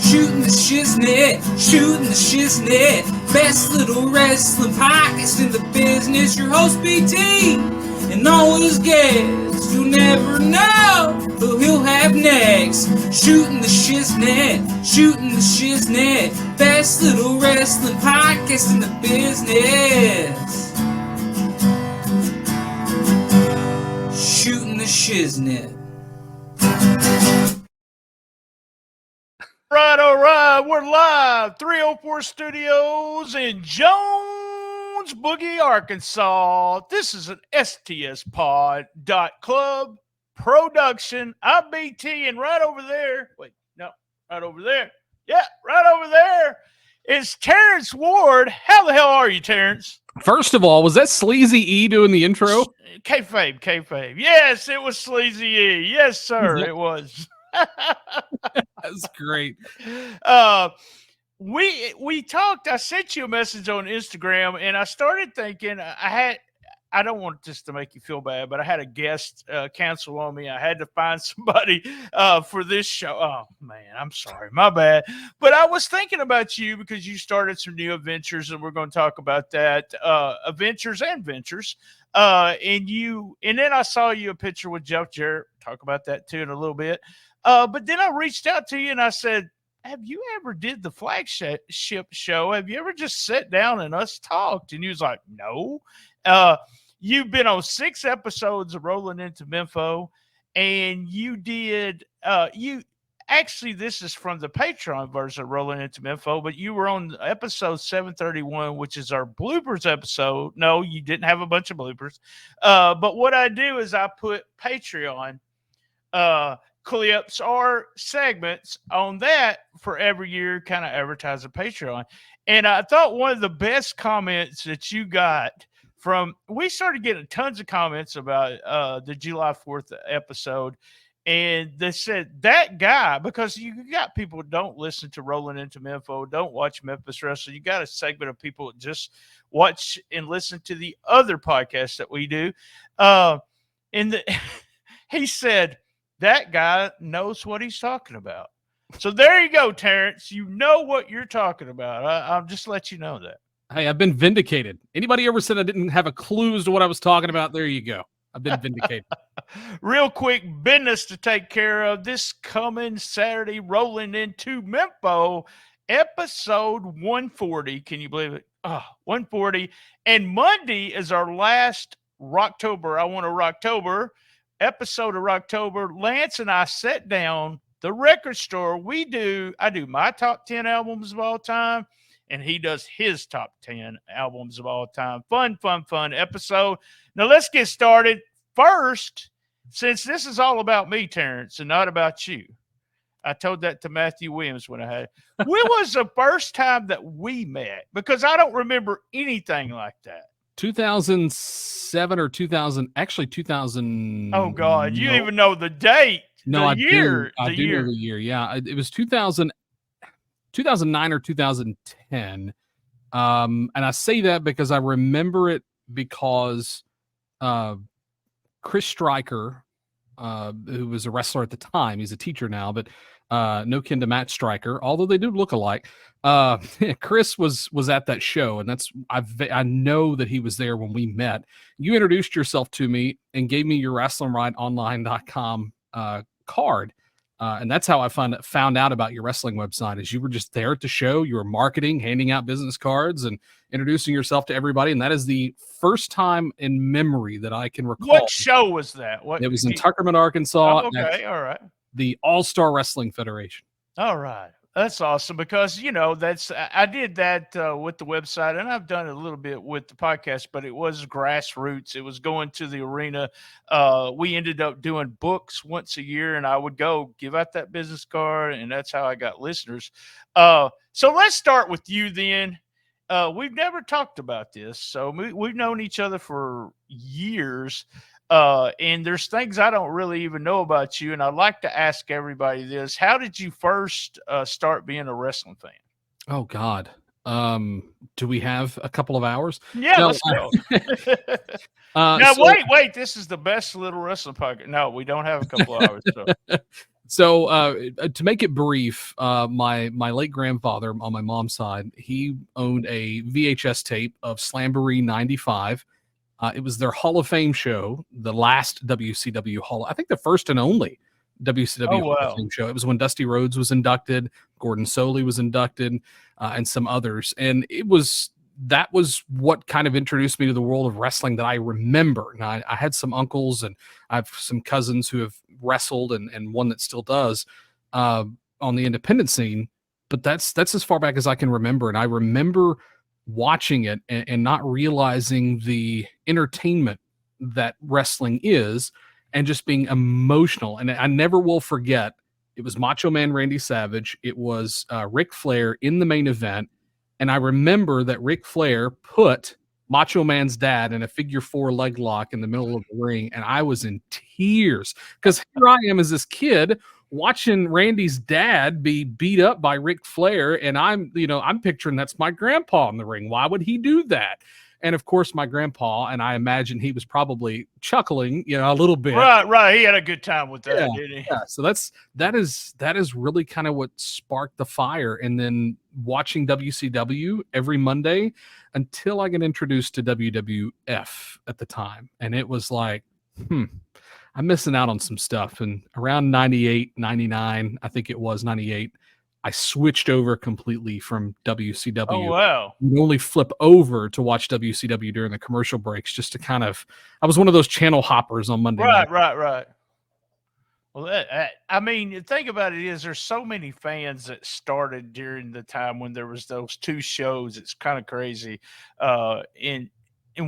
Shooting the shiznit, shooting the shiznit. Best little wrestling podcast in the business. Your host BT and all his guests. You'll never know who he'll have next. Shooting the shiznit, shooting the shiznit. Best little wrestling podcast in the business. Shooting the shiznit. All right, we're live, 304 Studios in Jones Boogie, Arkansas. This is an stspod.club production. I'm BT, and right over there, right over there is Terrence Ward. How the hell are you, Terrence? First of all, was that Sleazy E doing the intro? Kayfabe. Yes, it was Sleazy E. Yes, sir, it was. That's great. We talked. I sent you a message on Instagram, and I started thinking I don't want this to make you feel bad, but I had a guest cancel on me. I had to find somebody for this show. Oh man, I'm sorry, my bad. But I was thinking about you because you started some new adventures, and we're going to talk about that adventures and ventures. And then I saw you a picture with Jeff Jarrett. Talk about that too in a little bit. But then I reached out to you and I said, have you ever did the flagship show? Have you ever just sat down and us talked? And he was like, no. You've been on 6 episodes of Rolling Into Memphis, and you did actually, this is from the Patreon version of Rolling Into Memphis, but you were on episode 731, which is our bloopers episode. No, you didn't have a bunch of bloopers. But what I do is I put Patreon clips or segments on that for every year, kind of advertise a Patreon. And I thought one of the best comments that you got we started getting tons of comments about the July 4th episode. And they said that guy, because you got people who don't listen to Rolling Into Memphis, don't watch Memphis Wrestling. You got a segment of people that just watch and listen to the other podcasts that we do. He said, that guy knows what he's talking about. So there you go, Terrence. You know what you're talking about. I'll just let you know that. Hey, I've been vindicated. Anybody ever said I didn't have a clue as to what I was talking about? There you go. I've been vindicated. Real quick business to take care of this coming Saturday, Rolling Into Memphis, episode 140. Can you believe it? 140. And Monday is our last Rocktober. I want a Rocktober episode of Rocktober. Lance and I sat down the record store. I do my top 10 albums of all time, and he does his top 10 albums of all time. Fun episode. Now let's get started. First, since this is all about me, Terrence, and not about you, I told that to Matthew Williams when I had it. When was the first time that we met? Because I don't remember anything like that. 2007 or 2000, actually 2000. Oh God, you even know the date. No, I do know the year. Yeah, it was 2009 or 2010. And I say that because I remember it because Chris Stryker, who was a wrestler at the time, he's a teacher now, but no kin to Matt Stryker, although they do look alike. Chris was at that show, and I know that he was there when we met. You introduced yourself to me and gave me your WrestlingRightOnline.com card. And that's how I found out about your wrestling website, is you were just there at the show. You were marketing, handing out business cards, and introducing yourself to everybody. And that is the first time in memory that I can recall. What show was that? It was in Tuckerman, Arkansas. Oh, okay, all right. The All-Star Wrestling Federation. All right. That's awesome because, I did that with the website, and I've done it a little bit with the podcast, but it was grassroots. It was going to the arena. We ended up doing books once a year, and I would go give out that business card, and that's how I got listeners. So let's start with you then. We've never talked about this, so we've known each other for years. And there's things I don't really even know about you. And I'd like to ask everybody this. How did you first start being a wrestling fan? Oh, God. Do we have a couple of hours? Yeah, let's go. Now, wait. This is the best little wrestling podcast. No, we don't have a couple of hours. So. So to make it brief, my late grandfather on my mom's side, he owned a VHS tape of Slamboree '95. It was their Hall of Fame show, the last WCW I think the first and only WCW Oh, Hall of wow. Fame show. It was when Dusty Rhodes was inducted, Gordon Soley was inducted, and some others. And that was what kind of introduced me to the world of wrestling that I remember. Now, I had some uncles and I have some cousins who have wrestled and one that still does on the independent scene. But that's as far back as I can remember. And I remember watching it and not realizing the entertainment that wrestling is and just being emotional. And I never will forget, it was Macho Man Randy Savage. It was Ric Flair in the main event. And I remember that Ric Flair put Macho Man's dad in a figure 4 leg lock in the middle of the ring. And I was in tears because here I am as this kid watching Randy's dad be beat up by Ric Flair. And I'm picturing that's my grandpa in the ring. Why would he do that? And of course, my grandpa, and I imagine he was probably chuckling, a little bit. Right. He had a good time with that, didn't he? Yeah. So that is really kind of what sparked the fire. And then watching WCW every Monday until I got introduced to WWF at the time. And it was like, I'm missing out on some stuff. And around 98, 99, I think it was 98, I switched over completely from WCW. Oh, wow. You only flip over to watch WCW during the commercial breaks just to I was one of those channel hoppers on Monday night. Right. Well, I mean, the thing about it is there's so many fans that started during the time when there was those two shows. It's kind of crazy. And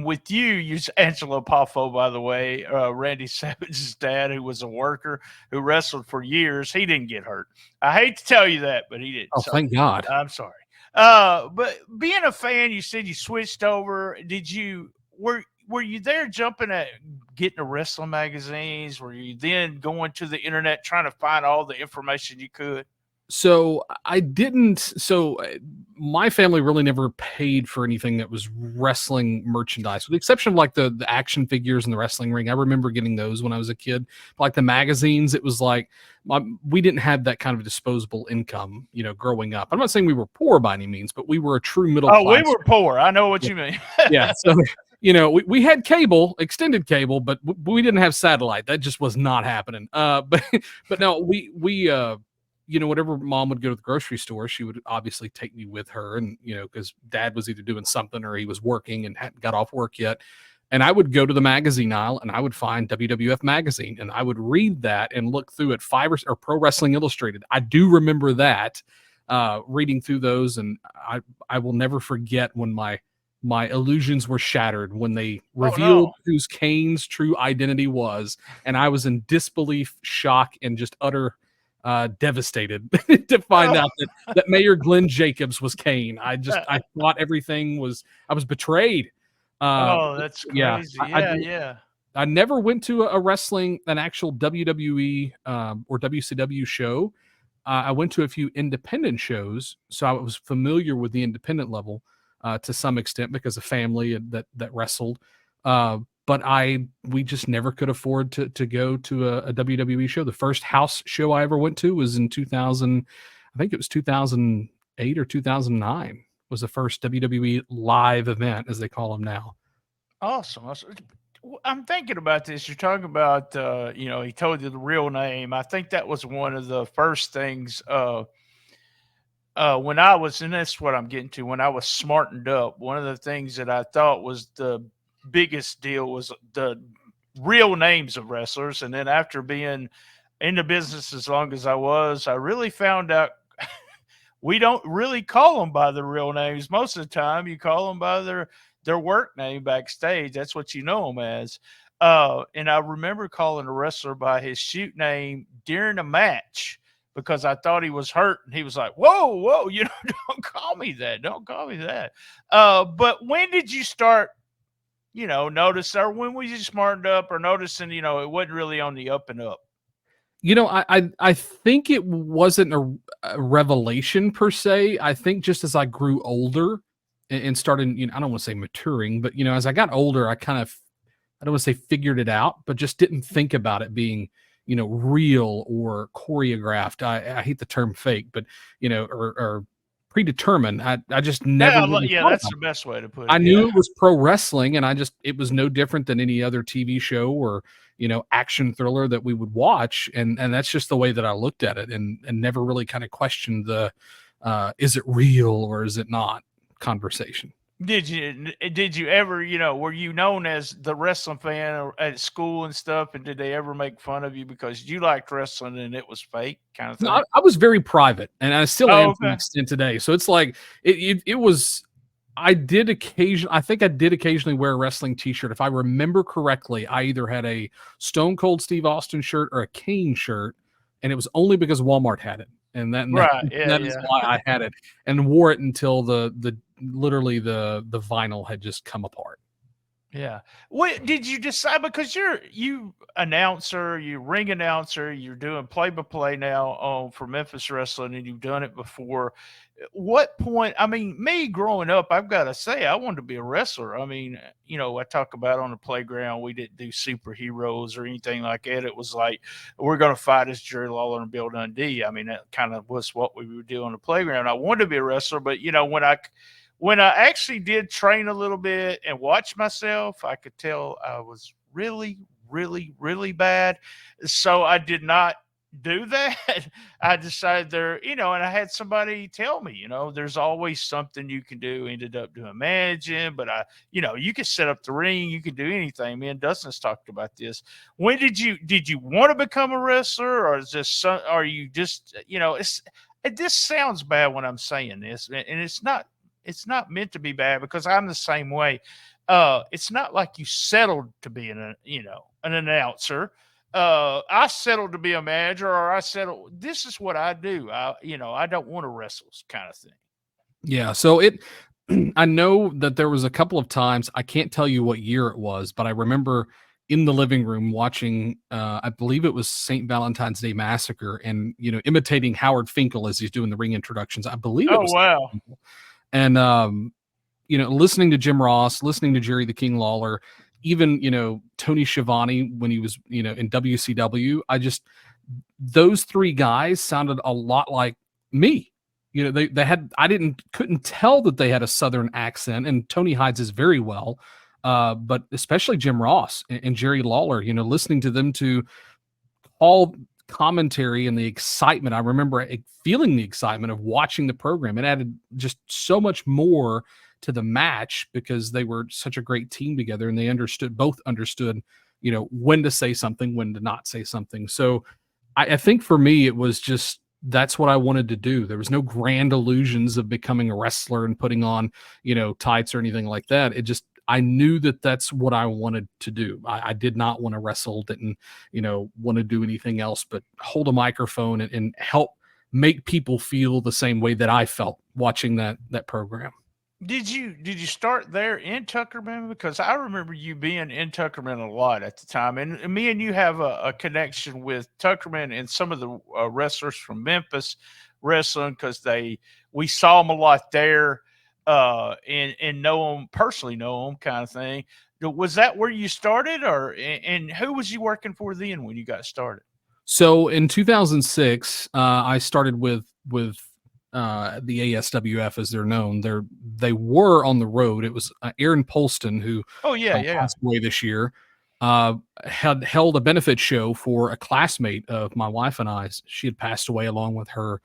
with you, Angelo Poffo, by the way, Randy Savage's dad, who was a worker who wrestled for years. He didn't get hurt. I hate to tell you that, but he didn't. Oh, thank God. I'm sorry. But being a fan, you said you switched over. Were you there jumping at getting the wrestling magazines? Were you then going to the internet trying to find all the information you could? So I didn't. So my family really never paid for anything that was wrestling merchandise, with the exception of like the action figures and the wrestling ring. I remember getting those when I was a kid. But like the magazines, it was like we didn't have that kind of disposable income, growing up. I'm not saying we were poor by any means, but we were a true middle class. Oh, we were poor. I know what you mean. Yeah. So we had cable, extended cable, but we didn't have satellite. That just was not happening. But no, we whenever mom would go to the grocery store, she would obviously take me with her, and because dad was either doing something or he was working and hadn't got off work yet. And I would go to the magazine aisle and I would find WWF magazine and I would read that and look through it, or Pro Wrestling Illustrated. I do remember that, reading through those, and I will never forget when my illusions were shattered when they revealed whose Kane's true identity was, and I was in disbelief, shock, and just utter devastated to find out that Mayor Glenn Jacobs was Kane. I thought I was betrayed. That's crazy. I never went to an actual WWE or WCW show. I went to a few independent shows, so I was familiar with the independent level to some extent because of family that wrestled. But we just never could afford to go to a WWE show. The first house show I ever went to was in 2000. I think it was 2008 or 2009 was the first WWE live event, as they call them now. Awesome. I'm thinking about this. You're talking about, he told you the real name. I think that was one of the first things when I was, and that's what I'm getting to, when I was smartened up, one of the things that I thought was the biggest deal was the real names of wrestlers. And then after being in the business as long as I was, I really found out we don't really call them by their real names. Most of the time you call them by their work name backstage. That's what you know them as. And I remember calling a wrestler by his shoot name during a match because I thought he was hurt. And he was like, whoa, don't call me that. Don't call me that. But when did you start, notice, or when were you smartened up or noticing, it wasn't really on the up and up? I think it wasn't a revelation per se. I think just as I grew older and started, I don't want to say maturing, but, as I got older, I kind of, I don't want to say figured it out, but just didn't think about it being, real or choreographed. I hate the term fake, but or predetermined. I just never really Yeah, thought that's about the it. best way to put I it. knew Yeah. it was pro wrestling, and it was no different than any other TV show or action thriller that we would watch, and that's just the way that I looked at it, and never really kind of questioned the is it real or is it not conversation. Did you ever, were you known as the wrestling fan at school and stuff? And did they ever make fun of you because you liked wrestling and it was fake kind of No, thing? I was very private, and I still Oh, am to an okay. extent today. So it's like it was. I think I did occasionally wear a wrestling T-shirt. If I remember correctly, I either had a Stone Cold Steve Austin shirt or a Kane shirt, and it was only because Walmart had it, and Right. Yeah. that is Yeah. why I had it and wore it until the literally the vinyl had just come apart. Yeah. What did you decide? Because you announcer, you ring announcer, you're doing play by play now for Memphis Wrestling, and you've done it before. What point? I mean, me growing up, I've got to say, I wanted to be a wrestler. I mean, I talk about on the playground, we didn't do superheroes or anything like that. It was like we're going to fight as Jerry Lawler and Bill Dundee. I mean, that kind of was what we would do on the playground. I wanted to be a wrestler, but when I actually did train a little bit and watch myself, I could tell I was really, really, really bad. So I did not do that. I decided and I had somebody tell me, there's always something you can do. Ended up doing managing, but you can set up the ring, you can do anything. Me and Dustin's talked about this. When did you want to become a wrestler, or is this are you just, this sounds bad when I'm saying this, and it's not meant to be bad because I'm the same way. It's not like you settled to be an announcer. I settled to be a manager, or I settled. This is what I do. I don't want to wrestle kind of thing. Yeah. So I know that there was a couple of times, I can't tell you what year it was, but I remember in the living room watching, I believe it was St. Valentine's Day Massacre, and, imitating Howard Finkel as he's doing the ring introductions. I believe it Oh was wow. Finkel. And, listening to Jim Ross, listening to Jerry the King Lawler, even, Tony Schiavone when he was, in WCW, those three guys sounded a lot like me. Couldn't tell that they had a Southern accent, and Tony hides this very well. But especially Jim Ross and Jerry Lawler, listening to them to all commentary and the excitement. I remember feeling the excitement of watching the program. It added just so much more to the match because they were such a great team together, and they both understood, when to say something, when to not say something. So I think for me, it was just, that's what I wanted to do. There was no grand illusions of becoming a wrestler and putting on, tights or anything like that. I knew that that's what I wanted to do. I did not want to wrestle, didn't, want to do anything else but hold a microphone and help make people feel the same way that I felt watching that program. Did you start there in Tuckerman? Because I remember you being in Tuckerman a lot at the time, and me and you have a connection with Tuckerman and some of the wrestlers from Memphis wrestling because we saw them a lot there, and personally know them kind of thing. Was that where you started, and who was you working for then when you got started? So in 2006, I started with the ASWF as they're known. They were on the road. It was Aaron Polston, who Oh yeah. passed away this year, had held a benefit show for a classmate of my wife and I. She had passed away along with her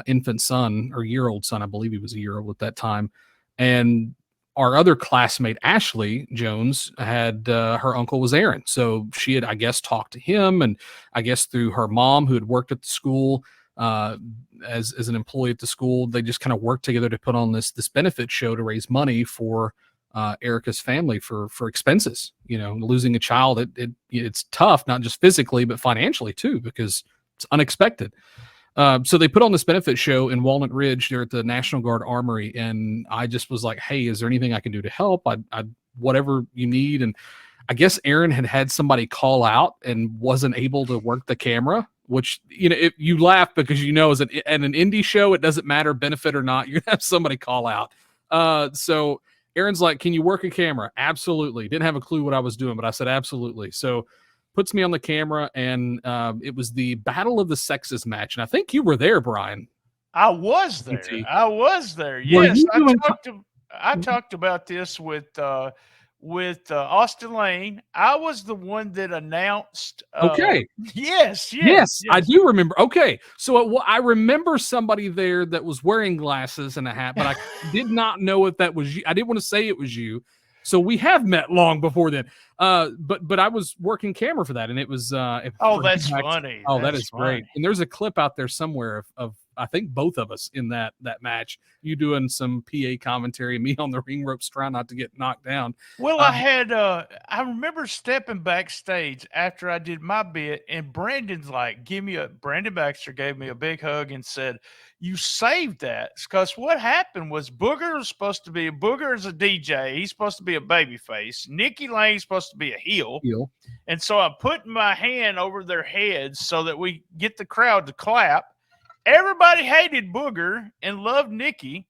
infant son, or year-old son. I believe he was a year old at that time. And our other classmate, Ashley Jones, had her uncle was Aaron. So she had, I guess, talked to him, and I guess through her mom who had worked at the school, as an employee at the school, they just kind of worked together to put on this benefit show to raise money for Erica's family for expenses. Losing a child, it's tough, not just physically but financially too, because it's unexpected. So they put on this benefit show in Walnut Ridge there at the National Guard Armory, and I just was like, "Hey, is there anything I can do to help? I whatever you need." And I guess Aaron had somebody call out and wasn't able to work the camera, which, you laugh because, at an indie show, it doesn't matter, benefit or not, you're gonna have somebody call out. So Aaron's like, "Can you work a camera?" Absolutely. Didn't have a clue what I was doing, but I said, absolutely. So puts me on the camera, and it was the Battle of the Sexes match, and I think you were there, Brian. I was there. PT. I was there. Were Yes, you doing? I talked about this with Austin Lane. I was the one that announced. Okay. Yes, I do remember. Okay, so I remember somebody there that was wearing glasses and a hat, but I did not know if that was you. I didn't want to say it was you. So we have met long before then. But I was working camera for that, and it was. Oh, that's funny. Oh, that's that is funny. great. And there's a clip out there somewhere of I think both of us in that match. You doing some PA commentary, me on the ring ropes trying not to get knocked down. Well, I remember stepping backstage after I did my bit, and Brandon's like, Brandon Baxter gave me a big hug and said, "You saved that." Because what happened was Booger is a DJ. He's supposed to be a babyface. Nikki Lane's supposed to be a heel. And so I'm putting my hand over their heads so that we get the crowd to clap. Everybody hated Booger and loved Nikki.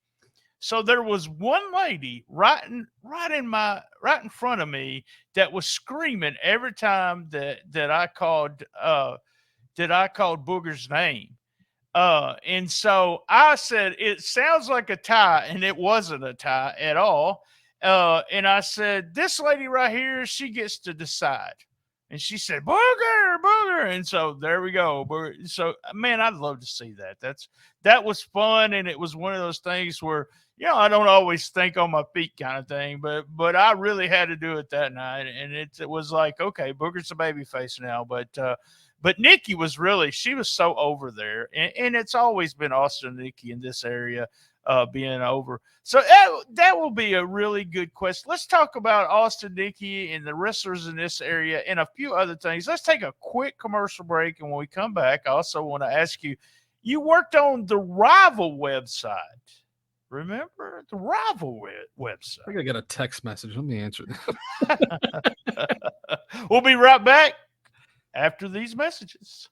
So there was one lady right in front of me that was screaming every time that I called Booger's name. And so I said, "It sounds like a tie," and it wasn't a tie at all. And I said, "This lady right here, she gets to decide." And she said, "Booger." And so there we go. So, man, I'd love to see that. That was fun. And it was one of those things where, I don't always think on my feet kind of thing, but I really had to do it that night. And it was like, okay, Booger's a baby face now. But Nikki she was so over there. And it's always been Austin and Nikki in this area being over. So that will be a really good question. Let's talk about Austin, Nikki, and the wrestlers in this area and a few other things. Let's take a quick commercial break. And when we come back, I also want to ask you, you worked on the Rival website. Remember the Rival website? I think I got a text message. Let me answer that. We'll be right back after these messages.